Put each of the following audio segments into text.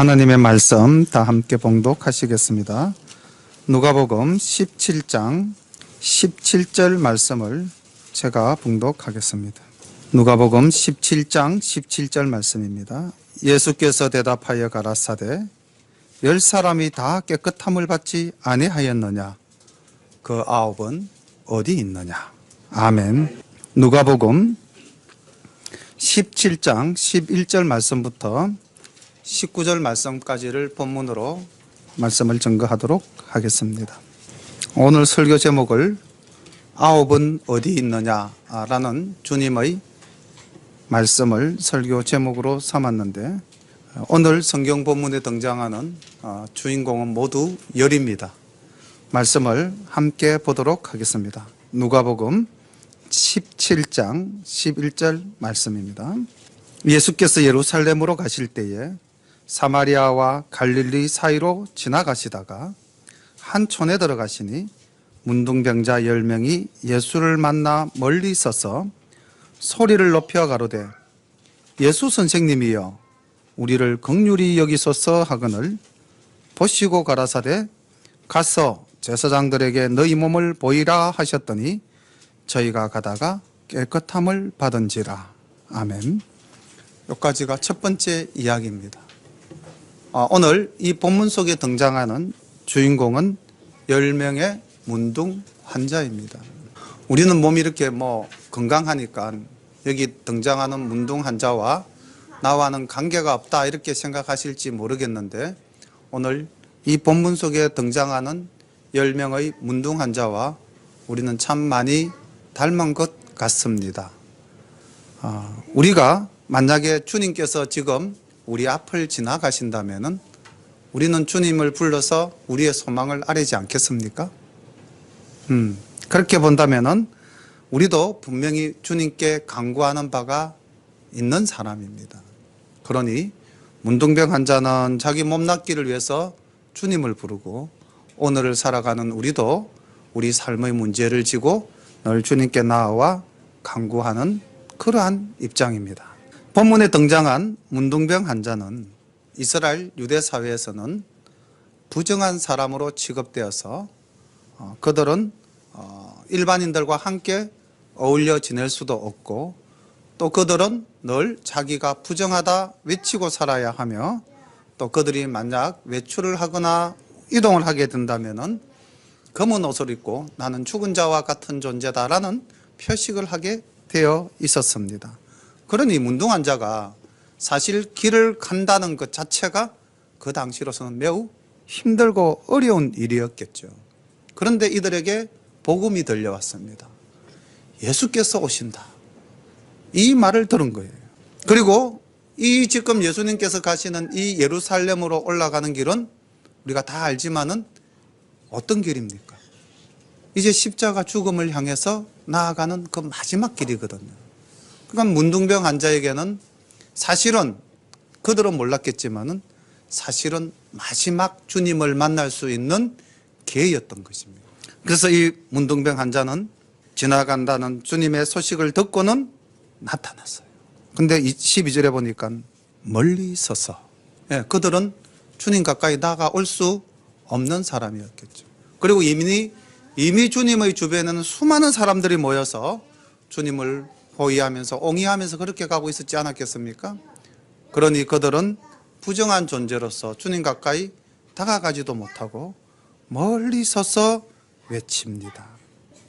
하나님의 말씀 다 함께 봉독하시겠습니다. 누가복음 17장 17절 말씀을 제가 봉독하겠습니다. 누가복음 17장 17절 말씀입니다. 예수께서 대답하여 가라사대 10사람이 다 깨끗함을 받지 아니하였느냐? 그 9은 어디 있느냐? 아멘. 누가복음 17장 11절 말씀부터 19절 말씀까지를 본문으로 말씀을 증거하도록 하겠습니다. 오늘 설교 제목을 9은 어디 있느냐라는 주님의 말씀을 설교 제목으로 삼았는데, 오늘 성경 본문에 등장하는 주인공은 모두 10입니다. 말씀을 함께 보도록 하겠습니다. 누가복음 17장 11절 말씀입니다. 예수께서 예루살렘으로 가실 때에 사마리아와 갈릴리 사이로 지나가시다가 한 촌에 들어가시니 문둥병자 10명이 예수를 만나 멀리 서서 소리를 높여 가로되 예수 선생님이여 우리를 긍휼히 여기소서 하거늘 보시고 가라사대 가서 제사장들에게 너희 몸을 보이라 하셨더니 저희가 가다가 깨끗함을 받은지라. 아멘. 여기까지가 첫 번째 이야기입니다. 오늘 이 본문 속에 등장하는 주인공은 10명의 문둥 환자입니다. 우리는 몸이 이렇게 건강하니까 여기 등장하는 문둥 환자와 나와는 관계가 없다 이렇게 생각하실지 모르겠는데, 오늘 이 본문 속에 등장하는 10명의 문둥 환자와 우리는 참 많이 닮은 것 같습니다. 우리가 만약에 주님께서 지금 우리 앞을 지나가신다면은 우리는 주님을 불러서 우리의 소망을 아뢰지 않겠습니까? 그렇게 본다면은 우리도 분명히 주님께 간구하는 바가 있는 사람입니다. 그러니 문둥병 환자는 자기 몸 낫기를 위해서 주님을 부르고, 오늘을 살아가는 우리도 우리 삶의 문제를 지고 늘 주님께 나아와 간구하는 그러한 입장입니다. 본문에 등장한 문둥병 환자는 이스라엘 유대 사회에서는 부정한 사람으로 취급되어서 그들은 일반인들과 함께 어울려 지낼 수도 없고, 또 그들은 늘 자기가 부정하다 외치고 살아야 하며, 또 그들이 만약 외출을 하거나 이동을 하게 된다면은 검은 옷을 입고 나는 죽은 자와 같은 존재다라는 표식을 하게 되어 있었습니다. 그러니 문둥 환자가 사실 길을 간다는 것 자체가 그 당시로서는 매우 힘들고 어려운 일이었겠죠. 그런데 이들에게 복음이 들려왔습니다. 예수께서 오신다. 이 말을 들은 거예요. 그리고 이 지금 예수님께서 가시는 이 예루살렘으로 올라가는 길은 우리가 다 알지만은 어떤 길입니까? 이제 십자가 죽음을 향해서 나아가는 그 마지막 길이거든요. 그러니까 문둥병 환자에게는 사실은 그들은 몰랐겠지만은 사실은 마지막 주님을 만날 수 있는 기회였던 것입니다. 그래서 이 문둥병 환자는 지나간다는 주님의 소식을 듣고는 나타났어요. 근데 12절에 보니까 멀리 서서, 그들은 주님 가까이 다가올 수 없는 사람이었겠죠. 그리고 이미 주님의 주변에는 수많은 사람들이 모여서 주님을 호위하면서 옹이하면서 그렇게 가고 있었지 않았겠습니까? 그러니 그들은 부정한 존재로서 주님 가까이 다가가지도 못하고 멀리 서서 외칩니다.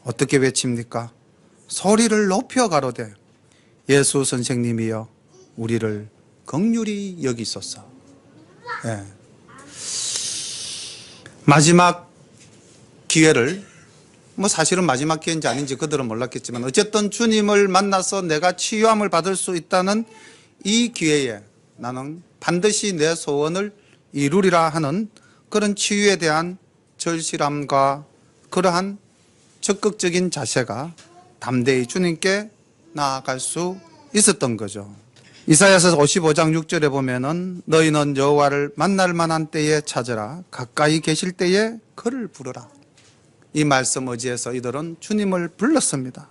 어떻게 외칩니까? 소리를 높여 가로되 예수 선생님이여 우리를 긍휼히 여기소서. 마지막 기회를, 사실은 마지막 기회인지 아닌지 그들은 몰랐겠지만 어쨌든 주님을 만나서 내가 치유함을 받을 수 있다는 이 기회에 나는 반드시 내 소원을 이루리라 하는 그런 치유에 대한 절실함과 그러한 적극적인 자세가 담대히 주님께 나아갈 수 있었던 거죠. 이사야서 55장 6절에 보면은 너희는 여호와를 만날 만한 때에 찾으라 가까이 계실 때에 그를 부르라. 이 말씀 의지해서 이들은 주님을 불렀습니다.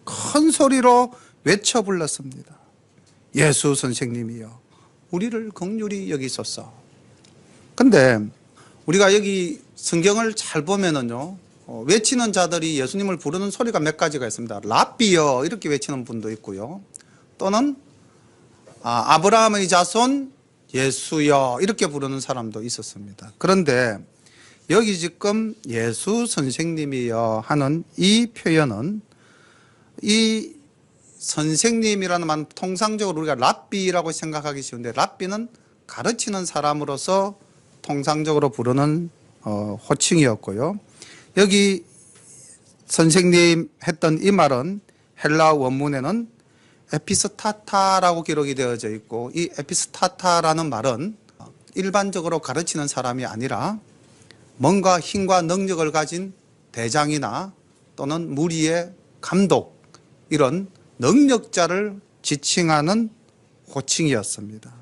큰 소리로 외쳐 불렀습니다. 예수 선생님이여 우리를 긍휼히 여기소서. 근데 우리가 여기 성경을 잘 보면은요, 외치는 자들이 예수님을 부르는 소리가 몇 가지가 있습니다. 랍비여 이렇게 외치는 분도 있고요. 또는 아브라함의 자손 예수여 이렇게 부르는 사람도 있었습니다. 그런데 여기 지금 예수 선생님이여 하는 이 표현은, 이 선생님이라는 말 통상적으로 우리가 랍비라고 생각하기 쉬운데, 랍비는 가르치는 사람으로서 통상적으로 부르는 호칭이었고요. 여기 선생님 했던 이 말은 헬라 원문에는 에피스타타라고 기록이 되어져 있고, 이 에피스타타라는 말은 일반적으로 가르치는 사람이 아니라 뭔가 힘과 능력을 가진 대장이나 또는 무리의 감독, 이런 능력자를 지칭하는 호칭이었습니다.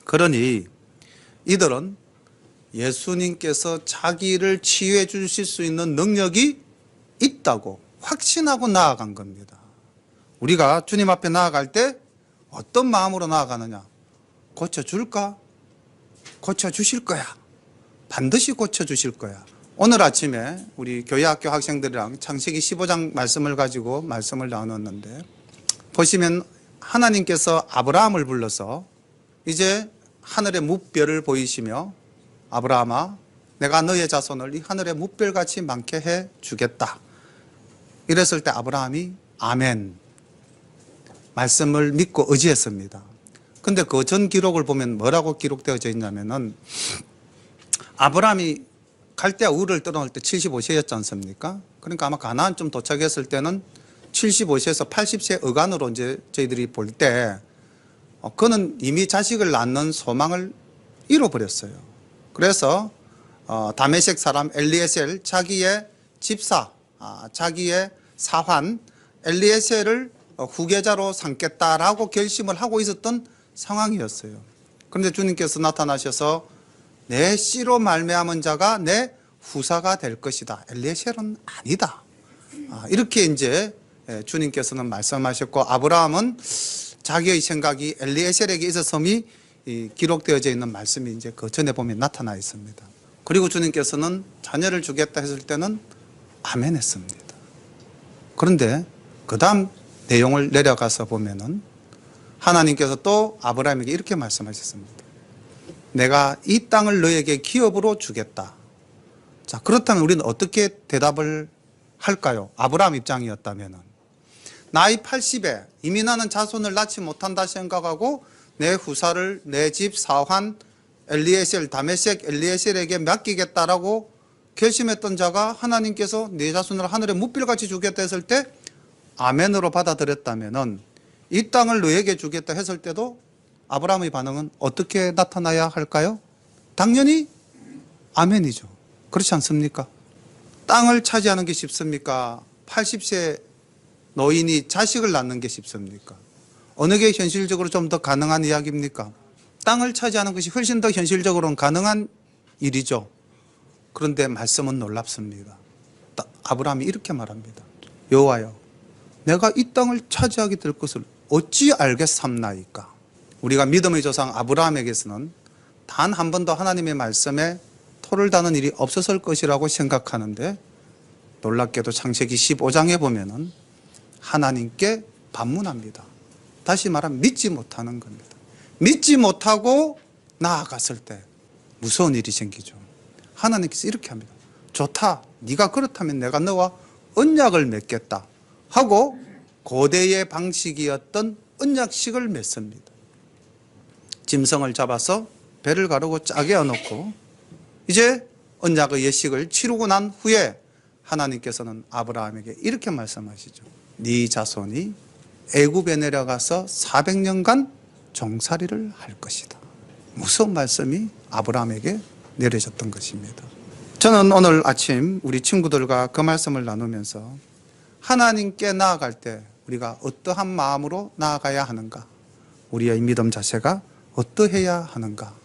그러니 이들은 예수님께서 자기를 치유해 주실 수 있는 능력이 있다고 확신하고 나아간 겁니다. 우리가 주님 앞에 나아갈 때 어떤 마음으로 나아가느냐? 고쳐줄까? 고쳐주실 거야. 반드시 고쳐주실 거야. 오늘 아침에 우리 교회학교 학생들이랑 창세기 15장 말씀을 가지고 말씀을 나눴는데, 보시면 하나님께서 아브라함을 불러서 이제 하늘의 뭇별을 보이시며, 아브라함아, 내가 너의 자손을 이 하늘의 뭇별같이 많게 해 주겠다. 이랬을 때 아브라함이 아멘 말씀을 믿고 의지했습니다. 근데 그 전 기록을 보면 뭐라고 기록되어져 있냐면은, 아브라함이 갈대아 우르를 떠나올 때 75세였지 않습니까? 그러니까 아마 가나안쯤 도착했을 때는 75세에서 80세 어간으로 이제 저희들이 볼 때, 그는 이미 자식을 낳는 소망을 잃어버렸어요. 그래서 다메섹 사람 엘리에셀, 자기의 집사, 자기의 사환 엘리에셀을 후계자로 삼겠다라고 결심을 하고 있었던 상황이었어요. 그런데 주님께서 나타나셔서 내 씨로 말미암은 자가 내 후사가 될 것이다. 엘리에셀은 아니다. 이렇게 이제 주님께서는 말씀하셨고, 아브라함은 자기의 생각이 엘리에셀에게 있었음이 기록되어져 있는 말씀이 이제 그 전에 보면 나타나 있습니다. 그리고 주님께서는 자녀를 주겠다 했을 때는 아멘 했습니다. 그런데 그 다음 내용을 내려가서 보면은 하나님께서 또 아브라함에게 이렇게 말씀하셨습니다. 내가 이 땅을 너에게 기업으로 주겠다. 자, 그렇다면 우리는 어떻게 대답을 할까요? 아브라함 입장이었다면은, 나이 80에 이미 나는 자손을 낳지 못한다 생각하고 내 후사를 내 집 사환 엘리에셀, 다메섹 엘리에셀에게 맡기겠다라고 결심했던 자가 하나님께서 내 자손을 하늘에 뭇별같이 주겠다 했을 때 아멘으로 받아들였다면은, 이 땅을 너에게 주겠다 했을 때도 아브라함의 반응은 어떻게 나타나야 할까요? 당연히 아멘이죠. 그렇지 않습니까? 땅을 차지하는 게 쉽습니까? 80세 노인이 자식을 낳는 게 쉽습니까? 어느 게 현실적으로 좀 더 가능한 이야기입니까? 땅을 차지하는 것이 훨씬 더 현실적으로는 가능한 일이죠. 그런데 말씀은 놀랍습니다. 아브라함이 이렇게 말합니다. 여호와여, 내가 이 땅을 차지하게 될 것을 어찌 알겠삼나이까? 우리가 믿음의 조상 아브라함에게서는 단 한 번도 하나님의 말씀에 토를 다는 일이 없었을 것이라고 생각하는데, 놀랍게도 창세기 15장에 보면은 하나님께 반문합니다. 다시 말하면 믿지 못하는 겁니다. 믿지 못하고 나아갔을 때 무서운 일이 생기죠. 하나님께서 이렇게 합니다. 좋다, 네가 그렇다면 내가 너와 언약을 맺겠다 하고 고대의 방식이었던 언약식을 맺습니다. 짐승을 잡아서 배를 가르고 짜게 어놓고 이제 언약의 예식을 치르고 난 후에 하나님께서는 아브라함에게 이렇게 말씀하시죠. 네 자손이 애굽에 내려가서 400년간 종살이를 할 것이다. 무서운 말씀이 아브라함에게 내려졌던 것입니다. 저는 오늘 아침 우리 친구들과 그 말씀을 나누면서 하나님께 나아갈 때 우리가 어떠한 마음으로 나아가야 하는가, 우리의 믿음 자세가 어떠해야 하는가.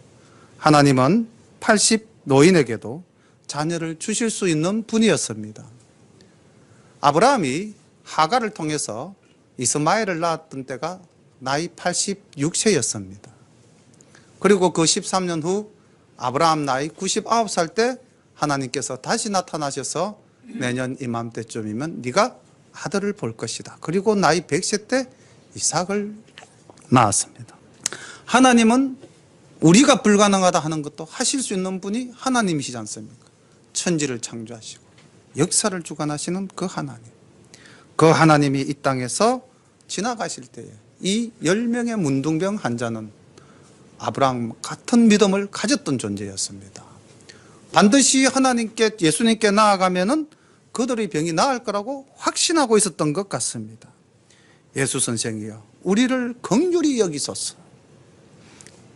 하나님은 80 노인에게도 자녀를 주실 수 있는 분이었습니다. 아브라함이 하갈을 통해서 이스마엘을 낳았던 때가 나이 86세였습니다. 그리고 그 13년 후 아브라함 나이 99살 때 하나님께서 다시 나타나셔서 내년 이맘때쯤이면 네가 아들을 볼 것이다. 그리고 나이 100세 때 이삭을 낳았습니다. 하나님은 우리가 불가능하다 하는 것도 하실 수 있는 분이 하나님이시지 않습니까? 천지를 창조하시고 역사를 주관하시는 그 하나님. 그 하나님이 이 땅에서 지나가실 때에 이 10명의 문둥병 환자는 아브라함 같은 믿음을 가졌던 존재였습니다. 반드시 하나님께, 예수님께 나아가면은 그들의 병이 나을 거라고 확신하고 있었던 것 같습니다. 예수 선생이여 우리를 긍휼히 여기소서.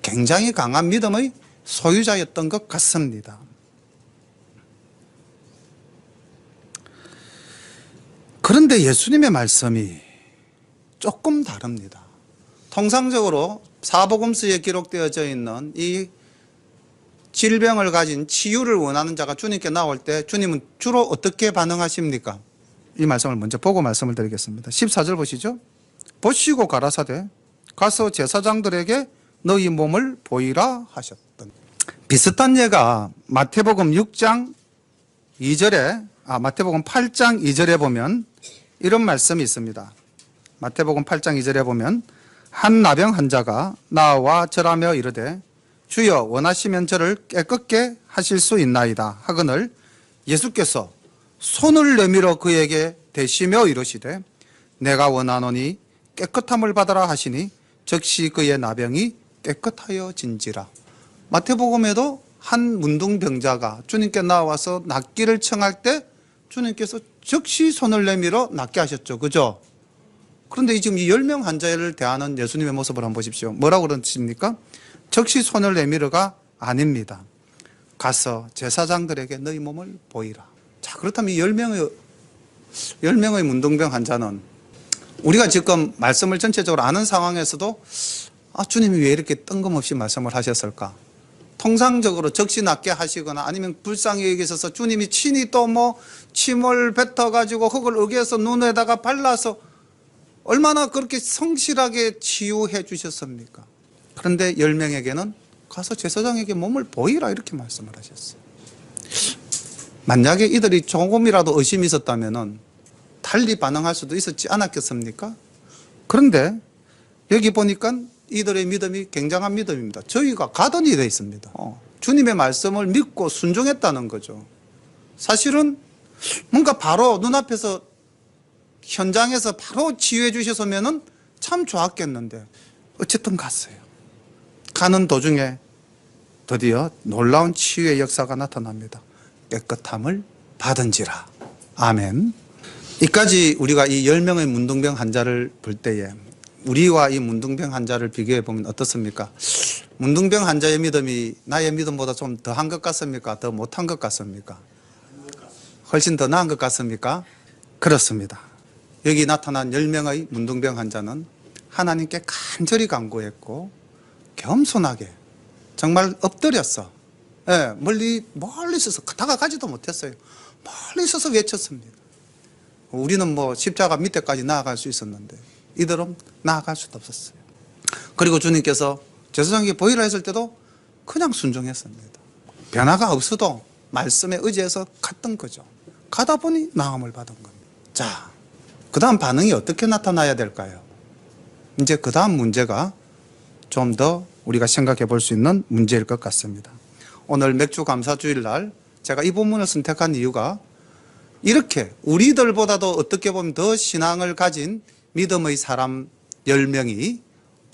굉장히 강한 믿음의 소유자였던 것 같습니다. 그런데 예수님의 말씀이 조금 다릅니다. 통상적으로 사복음서에 기록되어져 있는 이 질병을 가진 치유를 원하는 자가 주님께 나올 때 주님은 주로 어떻게 반응하십니까? 이 말씀을 먼저 보고 말씀을 드리겠습니다. 14절 보시죠. 보시고 가라사대 가서 제사장들에게 너희 몸을 보이라 하셨던. 비슷한 예가 마태복음 6장 2절에 마태복음 8장 2절에 보면 이런 말씀이 있습니다. 마태복음 8장 2절에 보면 한 나병 환자가 나와 절하며 이르되 주여 원하시면 저를 깨끗게 하실 수 있나이다 하거늘 예수께서 손을 내밀어 그에게 대시며 이르시되 내가 원하노니 깨끗함을 받아라 하시니 즉시 그의 나병이 깨끗하여진지라. 마태복음에도 한 문둥병자가 주님께 나와서 낫기를 청할 때 주님께서 즉시 손을 내밀어 낫게 하셨죠. 그죠? 그런데 지금 이 10명 환자를 대하는 예수님의 모습을 한번 보십시오. 뭐라고 그러십니까? 즉시 손을 내밀어가 아닙니다. 가서 제사장들에게 너희 몸을 보이라. 자, 그렇다면 이 10명의 문둥병 환자는 우리가 지금 말씀을 전체적으로 아는 상황에서도 주님이 왜 이렇게 뜬금없이 말씀을 하셨을까? 통상적으로 즉시 낫게 하시거나 아니면 불쌍히 여기셔서 주님이 친히 또 침을 뱉어가지고 흙을 으개서 눈에다가 발라서 얼마나 그렇게 성실하게 치유해 주셨습니까? 그런데 10명에게는 가서 제사장에게 몸을 보이라 이렇게 말씀을 하셨어요. 만약에 이들이 조금이라도 의심이 있었다면 달리 반응할 수도 있었지 않았겠습니까? 그런데 여기 보니까 이들의 믿음이 굉장한 믿음입니다. 저희가 가든이 되어 있습니다. 주님의 말씀을 믿고 순종했다는 거죠. 사실은 뭔가 바로 눈앞에서 현장에서 바로 치유해 주셨으면 참 좋았겠는데 어쨌든 갔어요. 가는 도중에 드디어 놀라운 치유의 역사가 나타납니다. 깨끗함을 받은지라. 아멘. 이까지 우리가 이 10명의 문둥병 환자를 볼 때에 우리와 이 문둥병 환자를 비교해 보면 어떻습니까? 문둥병 환자의 믿음이 나의 믿음보다 좀 더한 것 같습니까? 더 못한 것 같습니까? 훨씬 더 나은 것 같습니까? 그렇습니다. 여기 나타난 10명의 문둥병 환자는 하나님께 간절히 간구했고 겸손하게 정말 엎드렸어. 멀리 있어서 다가가지도 못했어요. 멀리 있어서 외쳤습니다. 우리는 십자가 밑에까지 나아갈 수 있었는데 이들은 나아갈 수도 없었어요. 그리고 주님께서 제사장에게 보이라 했을 때도 그냥 순종했습니다. 변화가 없어도 말씀에 의지해서 갔던 거죠. 가다 보니 나음을 받은 겁니다. 자, 그 다음 반응이 어떻게 나타나야 될까요? 이제 그 다음 문제가 좀 더 우리가 생각해 볼 수 있는 문제일 것 같습니다. 오늘 맥주 감사주일 날 제가 이 본문을 선택한 이유가 이렇게 우리들보다도 어떻게 보면 더 신앙을 가진 믿음의 사람 10명이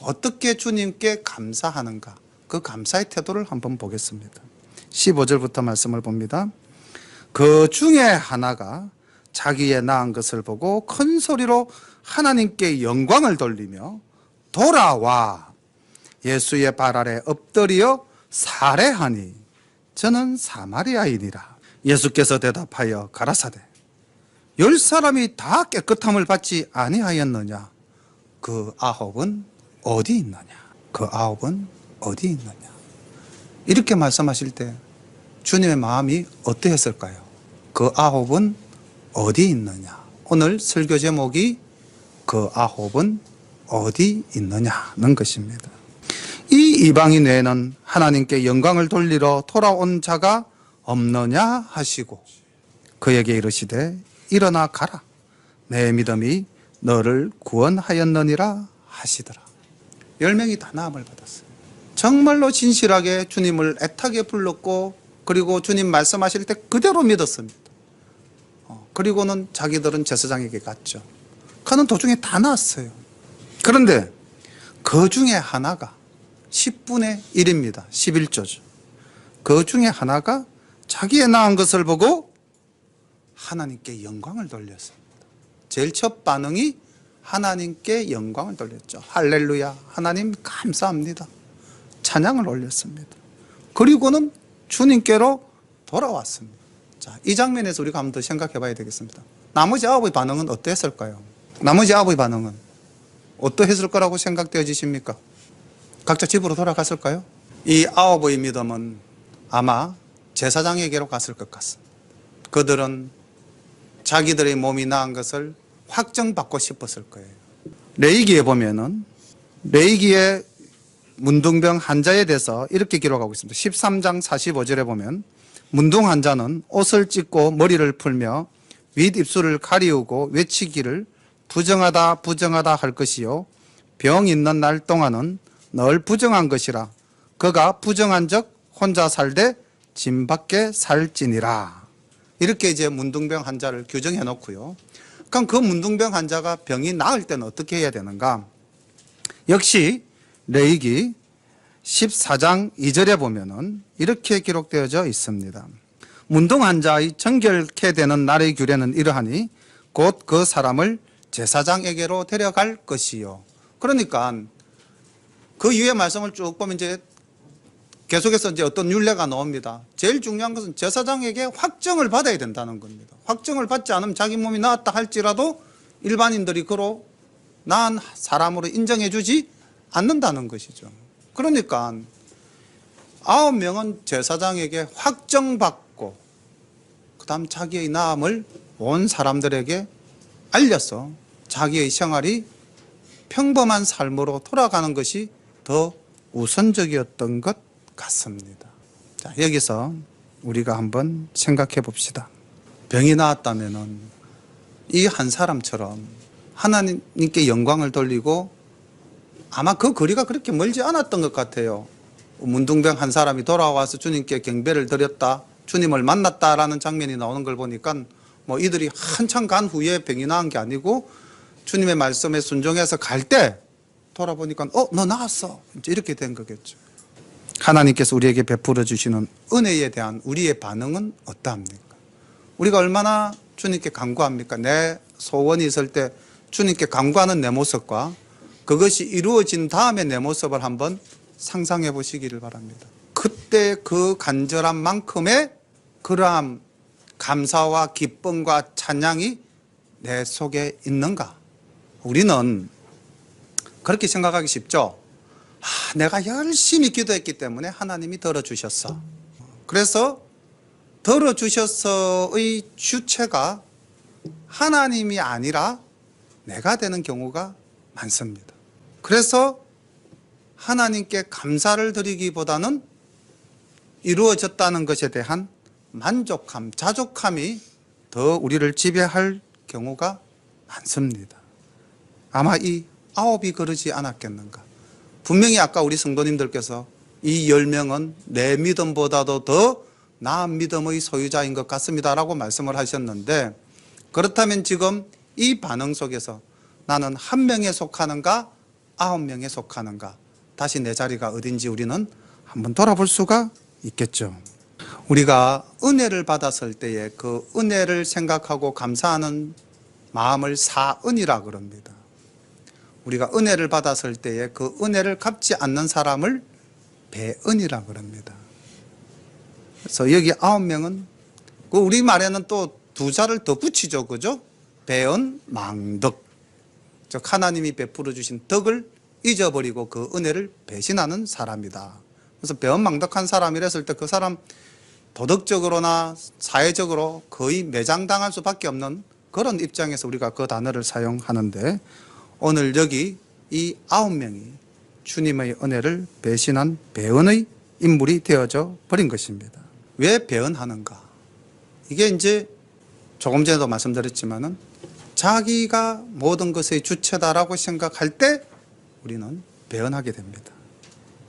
어떻게 주님께 감사하는가, 그 감사의 태도를 한번 보겠습니다. 15절부터 말씀을 봅니다. 그 중에 하나가 자기의 낳은 것을 보고 큰 소리로 하나님께 영광을 돌리며 돌아와 예수의 발 아래 엎드려 살해하니 저는 사마리아인이라. 예수께서 대답하여 가라사대 10사람이 다 깨끗함을 받지 아니하였느냐? 그 9은 어디 있느냐? 그 9은 어디 있느냐? 이렇게 말씀하실 때 주님의 마음이 어떠했을까요? 그 9은 어디 있느냐? 오늘 설교 제목이 그 9은 어디 있느냐는 것입니다. 이 이방인 외에는 하나님께 영광을 돌리러 돌아온 자가 없느냐 하시고 그에게 이르시되 일어나 가라 내 믿음이 너를 구원하였느니라 하시더라. 10명이 다 나음을 받았어요. 정말로 진실하게 주님을 애타게 불렀고 그리고 주님 말씀하실 때 그대로 믿었습니다. 그리고는 자기들은 제사장에게 갔죠. 그는 도중에 다 나았어요. 그런데 그 중에 하나가 10분의 1입니다. 11조죠. 그 중에 하나가 자기의 나은 것을 보고 하나님께 영광을 돌렸습니다. 제일 첫 반응이 하나님께 영광을 돌렸죠. 할렐루야, 하나님 감사합니다. 찬양을 올렸습니다. 그리고는 주님께로 돌아왔습니다. 자, 이 장면에서 우리가 한번 더 생각해 봐야 되겠습니다. 나머지 9의 반응은 어땠을까요? 나머지 9의 반응은 어떠했을 거라고 생각되어지십니까? 각자 집으로 돌아갔을까요? 이 9의 믿음은 아마 제사장에게로 갔을 것 같습니다. 그들은 자기들의 몸이 나은 것을 확정받고 싶었을 거예요. 레위기에 보면은 레위기의 문둥병 환자에 대해서 이렇게 기록하고 있습니다. 13장 45절에 보면 문둥 환자는 옷을 찢고 머리를 풀며 윗입술을 가리우고 외치기를 부정하다 부정하다 할 것이요 병 있는 날 동안은 늘 부정한 것이라 그가 부정한 적 혼자 살되 짐밖에 살지니라. 이렇게 이제 문둥병 환자를 규정해 놓고요. 그럼 그 문둥병 환자가 병이 나을 때는 어떻게 해야 되는가? 역시 레위기 14장 2절에 보면은 이렇게 기록되어져 있습니다. 문둥 환자의 정결케 되는 날의 규례는 이러하니 곧 그 사람을 제사장에게로 데려갈 것이요. 그러니까 그 이후의 말씀을 쭉 보면 이제 계속해서 이제 어떤 율례가 나옵니다. 제일 중요한 것은 제사장에게 확정을 받아야 된다는 겁니다. 확정을 받지 않으면 자기 몸이 나았다 할지라도 일반인들이 그로 나은 사람으로 인정해 주지 않는다는 것이죠. 그러니까 9명은 제사장에게 확정받고 그 다음 자기의 나음을 온 사람들에게 알려서 자기의 생활이 평범한 삶으로 돌아가는 것이 더 우선적이었던 것 같습니다. 자, 여기서 우리가 한번 생각해 봅시다. 병이 나았다면은 이 한 사람처럼 하나님께 영광을 돌리고 아마 그 거리가 그렇게 멀지 않았던 것 같아요. 문둥병 한 사람이 돌아와서 주님께 경배를 드렸다, 주님을 만났다라는 장면이 나오는 걸 보니까 뭐 이들이 한참 간 후에 병이 나은 게 아니고 주님의 말씀에 순종해서 갈 때 돌아보니까 너 나았어 이렇게 된 거겠죠. 하나님께서 우리에게 베풀어 주시는 은혜에 대한 우리의 반응은 어떠합니까? 우리가 얼마나 주님께 간구합니까? 내 소원이 있을 때 주님께 간구하는 내 모습과 그것이 이루어진 다음에 내 모습을 한번 상상해 보시기를 바랍니다. 그때 그 간절한 만큼의 그러한 감사와 기쁨과 찬양이 내 속에 있는가? 우리는 그렇게 생각하기 쉽죠. 내가 열심히 기도했기 때문에 하나님이 들어주셨어. 그래서 들어주셨어의 주체가 하나님이 아니라 내가 되는 경우가 많습니다. 그래서 하나님께 감사를 드리기보다는 이루어졌다는 것에 대한 만족함, 자족함이 더 우리를 지배할 경우가 많습니다. 아마 이 9이 그러지 않았겠는가. 분명히 아까 우리 성도님들께서 이 10명은 내 믿음보다도 더 나은 믿음의 소유자인 것 같습니다 라고 말씀을 하셨는데, 그렇다면 지금 이 반응 속에서 나는 한 명에 속하는가 9명에 속하는가, 다시 내 자리가 어딘지 우리는 한번 돌아볼 수가 있겠죠. 우리가 은혜를 받았을 때에 그 은혜를 생각하고 감사하는 마음을 사은이라 그럽니다. 우리가 은혜를 받았을 때에 그 은혜를 갚지 않는 사람을 배은이라 그럽니다. 그래서 여기 9명은 그 우리 말에는 또 두 자를 더 붙이죠, 그죠? 배은 망덕, 즉 하나님이 베풀어 주신 덕을 잊어버리고 그 은혜를 배신하는 사람이다. 그래서 배은망덕한 사람이랬을 때 그 사람 도덕적으로나 사회적으로 거의 매장당할 수밖에 없는 그런 입장에서 우리가 그 단어를 사용하는데, 오늘 여기 이 9명이 주님의 은혜를 배신한 배은의 인물이 되어져 버린 것입니다. 왜 배은하는가? 이게 이제 조금 전에도 말씀드렸지만은 자기가 모든 것의 주체다라고 생각할 때 우리는 배은하게 됩니다.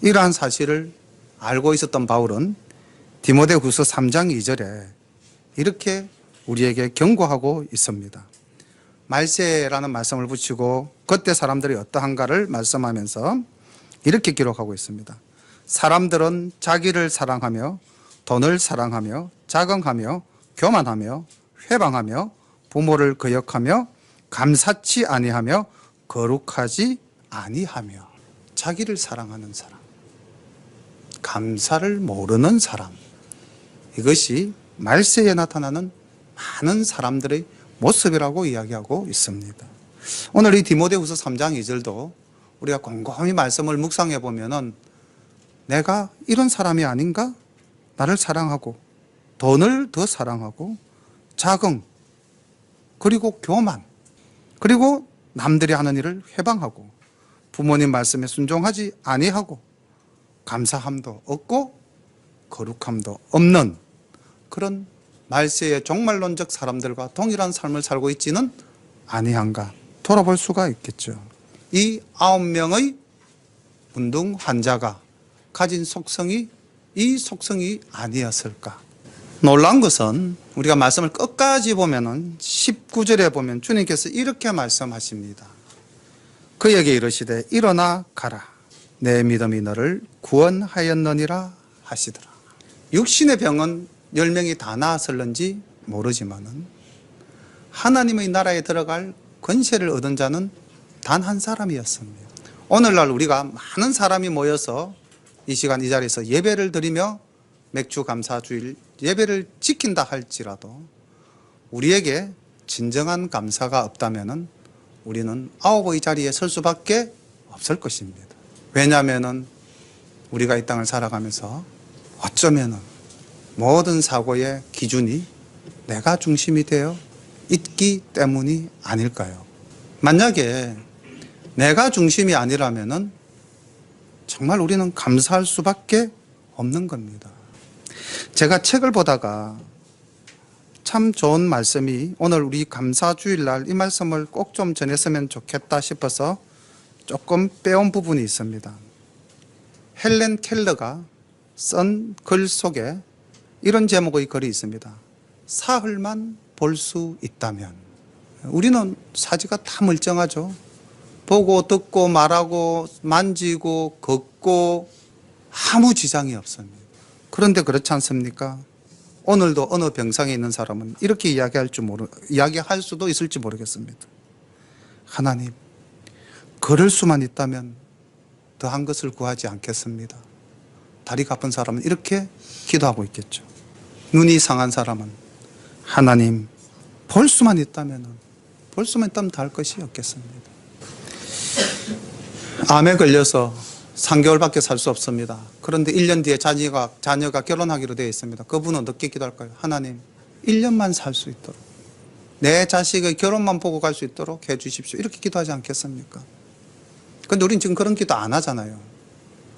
이러한 사실을 알고 있었던 바울은 디모데후서 3장 2절에 이렇게 우리에게 경고하고 있습니다. 말세라는 말씀을 붙이고 그때 사람들이 어떠한가를 말씀하면서 이렇게 기록하고 있습니다. 사람들은 자기를 사랑하며 돈을 사랑하며 자긍하며 교만하며 회방하며 부모를 거역하며 감사치 아니하며 거룩하지 아니하며. 자기를 사랑하는 사람, 감사를 모르는 사람, 이것이 말세에 나타나는 많은 사람들의 모습이라고 이야기하고 있습니다. 오늘 이 디모데후서 3장 2절도 우리가 곰곰이 말씀을 묵상해 보면은 내가 이런 사람이 아닌가? 나를 사랑하고 돈을 더 사랑하고 자긍, 그리고 교만, 그리고 남들이 하는 일을 회방하고 부모님 말씀에 순종하지 아니하고 감사함도 없고 거룩함도 없는 그런 말세의 종말론적 사람들과 동일한 삶을 살고 있지는 아니한가 돌아볼 수가 있겠죠. 이 9명의 문둥 환자가 가진 속성이 이 속성이 아니었을까? 놀라운 것은 우리가 말씀을 끝까지 보면은 19절에 보면 주님께서 이렇게 말씀하십니다. 그에게 이르시되 일어나 가라. 내 믿음이 너를 구원하였느니라 하시더라. 육신의 병은 10명이 다 나았을는지 모르지만은 하나님의 나라에 들어갈 권세를 얻은 자는 단 한 사람이었습니다. 오늘날 우리가 많은 사람이 모여서 이 시간 이 자리에서 예배를 드리며 맥주 감사주일 예배를 지킨다 할지라도 우리에게 진정한 감사가 없다면은 우리는 아홉의 자리에 설 수밖에 없을 것입니다. 왜냐하면은 우리가 이 땅을 살아가면서 어쩌면은 모든 사고의 기준이 내가 중심이 되어 있기 때문이 아닐까요? 만약에 내가 중심이 아니라면은 정말 우리는 감사할 수밖에 없는 겁니다. 제가 책을 보다가 참 좋은 말씀이 오늘 우리 감사주일날 이 말씀을 꼭 좀 전했으면 좋겠다 싶어서 조금 빼온 부분이 있습니다. 헬렌 켈러가 쓴 글 속에 이런 제목의 글이 있습니다. 사흘만 볼 수 있다면. 우리는 사지가 다 멀쩡하죠. 보고 듣고 말하고 만지고 걷고 아무 지장이 없습니다. 그런데 그렇지 않습니까? 오늘도 어느 병상에 있는 사람은 이렇게 이야기할 수도 있을지 모르겠습니다. 하나님, 걸을 수만 있다면 더한 것을 구하지 않겠습니다. 다리가 아픈 사람은 이렇게 기도하고 있겠죠. 눈이 상한 사람은 하나님, 볼 수만 있다면 더 할 것이 없겠습니다. 암에 걸려서 3개월밖에 살 수 없습니다. 그런데 1년 뒤에 자녀가 결혼하기로 되어 있습니다. 그분은 어떻게 기도할까요? 하나님, 1년만 살 수 있도록, 내 자식의 결혼만 보고 갈 수 있도록 해 주십시오. 이렇게 기도하지 않겠습니까? 그런데 우리는 지금 그런 기도 안 하잖아요.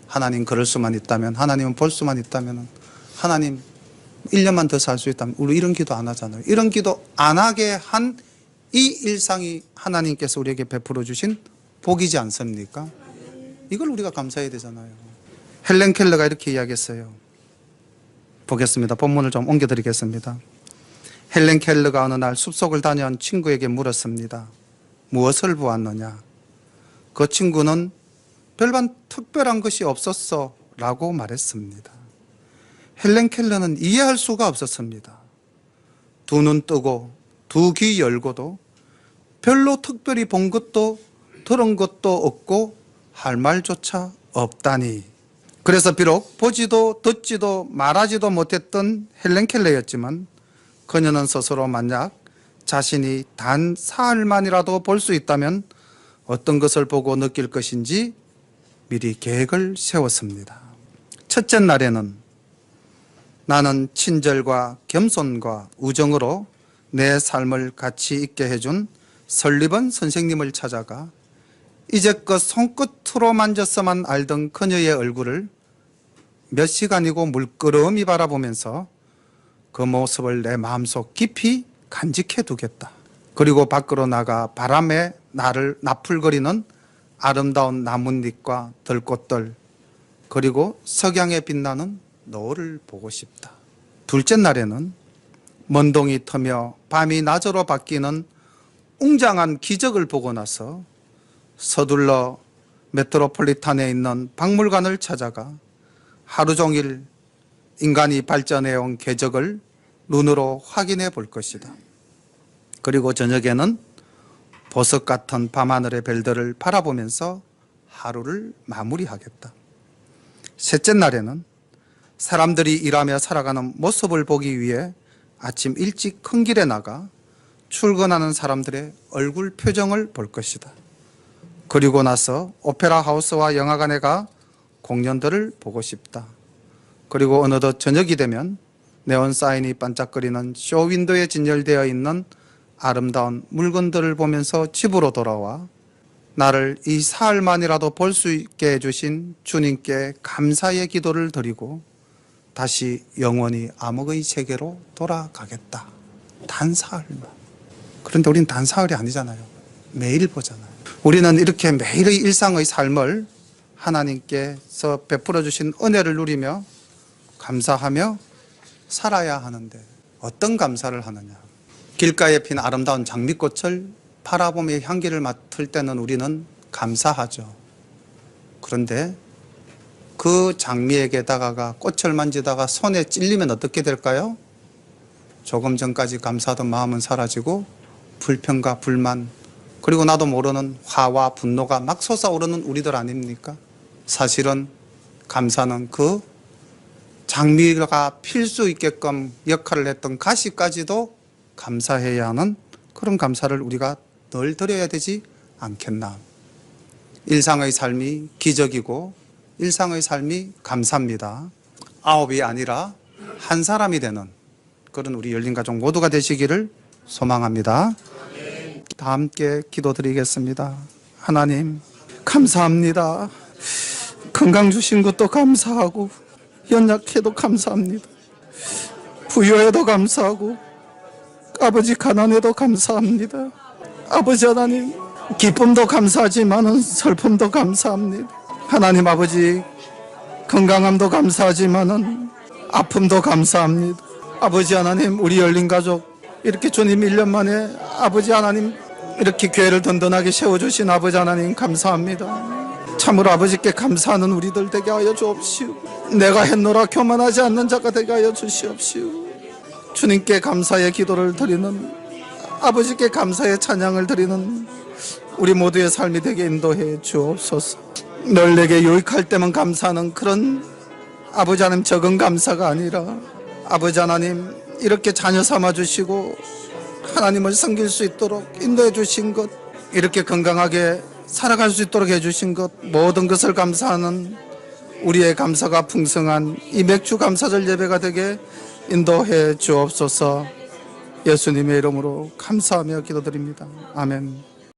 하나님, 걸을 수만 있다면, 하나님은 볼 수만 있다면, 하나님 1년만 더 살 수 있다면, 우리 이런 기도 안 하잖아요. 이런 기도 안 하게 한 이 일상이 하나님께서 우리에게 베풀어 주신 복이지 않습니까? 이걸 우리가 감사해야 되잖아요. 헬렌 켈러가 이렇게 이야기했어요. 보겠습니다. 본문을 좀 옮겨드리겠습니다. 헬렌 켈러가 어느 날 숲속을 다녀온 친구에게 물었습니다. 무엇을 보았느냐? 그 친구는 별반 특별한 것이 없었어 라고 말했습니다. 헬렌 켈러는 이해할 수가 없었습니다. 두 눈 뜨고 두 귀 열고도 별로 특별히 본 것도 들은 것도 없고 할 말조차 없다니. 그래서 비록 보지도 듣지도 말하지도 못했던 헬렌 켈러였지만 그녀는 스스로 만약 자신이 단 사흘만이라도 볼 수 있다면 어떤 것을 보고 느낄 것인지 미리 계획을 세웠습니다. 첫째 날에는 나는 친절과 겸손과 우정으로 내 삶을 가치 있게 해준 설리번 선생님을 찾아가 이제껏 손끝으로 만졌어만 알던 그녀의 얼굴을 몇 시간이고 물끄러미 바라보면서 그 모습을 내 마음속 깊이 간직해 두겠다. 그리고 밖으로 나가 바람에 나를 나풀거리는 아름다운 나뭇잎과 들꽃들, 그리고 석양에 빛나는 노을을 보고 싶다. 둘째 날에는 먼동이 터며 밤이 낮으로 바뀌는 웅장한 기적을 보고 나서 서둘러 메트로폴리탄에 있는 박물관을 찾아가 하루 종일 인간이 발전해온 궤적을 눈으로 확인해 볼 것이다. 그리고 저녁에는 보석 같은 밤하늘의 별들을 바라보면서 하루를 마무리하겠다. 셋째 날에는 사람들이 일하며 살아가는 모습을 보기 위해 아침 일찍 큰 길에 나가 출근하는 사람들의 얼굴 표정을 볼 것이다. 그리고 나서 오페라 하우스와 영화관에 가 공연들을 보고 싶다. 그리고 어느덧 저녁이 되면 네온 사인이 반짝거리는 쇼윈도에 진열되어 있는 아름다운 물건들을 보면서 집으로 돌아와 나를 이 사흘만이라도 볼 수 있게 해주신 주님께 감사의 기도를 드리고 다시 영원히 암흑의 세계로 돌아가겠다. 단 사흘만. 그런데 우리는 단 사흘이 아니잖아요. 매일 보잖아요. 우리는 이렇게 매일의 일상의 삶을 하나님께서 베풀어 주신 은혜를 누리며 감사하며 살아야 하는데 어떤 감사를 하느냐. 길가에 핀 아름다운 장미꽃을 바라보며 향기를 맡을 때는 우리는 감사하죠. 그런데 그 장미에게 다가가 꽃을 만지다가 손에 찔리면 어떻게 될까요? 조금 전까지 감사하던 마음은 사라지고 불평과 불만, 그리고 나도 모르는 화와 분노가 막 솟아오르는 우리들 아닙니까? 사실은 감사는 그 장미가 필 수 있게끔 역할을 했던 가시까지도 감사해야 하는 그런 감사를 우리가 늘 드려야 되지 않겠나. 일상의 삶이 기적이고 일상의 삶이 감사입니다. 9이 아니라 한 사람이 되는 그런 우리 열린가족 모두가 되시기를 소망합니다. 다 함께 기도드리겠습니다. 하나님 감사합니다. 건강 주신 것도 감사하고 연약해도 감사합니다. 부여해도 감사하고 아버지 가난해도 감사합니다. 아버지 하나님 기쁨도 감사하지만 슬픔도 감사합니다. 하나님 아버지 건강함도 감사하지만 아픔도 감사합니다. 아버지 하나님 우리 열린가족 이렇게 주님 1년 만에 아버지 하나님 이렇게 교회를 든든하게 세워주신 아버지 하나님 감사합니다. 참으로 아버지께 감사하는 우리들 되게 하여 주옵시오. 내가 했노라 교만하지 않는 자가 되게 하여 주시옵시오. 주님께 감사의 기도를 드리는 아버지께 감사의 찬양을 드리는 우리 모두의 삶이 되게 인도해 주옵소서. 늘 내게 유익할 때만 감사하는 그런 아버지 하나님 적은 감사가 아니라 아버지 하나님 이렇게 자녀 삼아 주시고 하나님을 섬길 수 있도록 인도해 주신 것, 이렇게 건강하게 살아갈 수 있도록 해주신 것, 모든 것을 감사하는 우리의 감사가 풍성한 이 맥주 감사절 예배가 되게 인도해 주옵소서. 예수님의 이름으로 감사하며 기도드립니다. 아멘.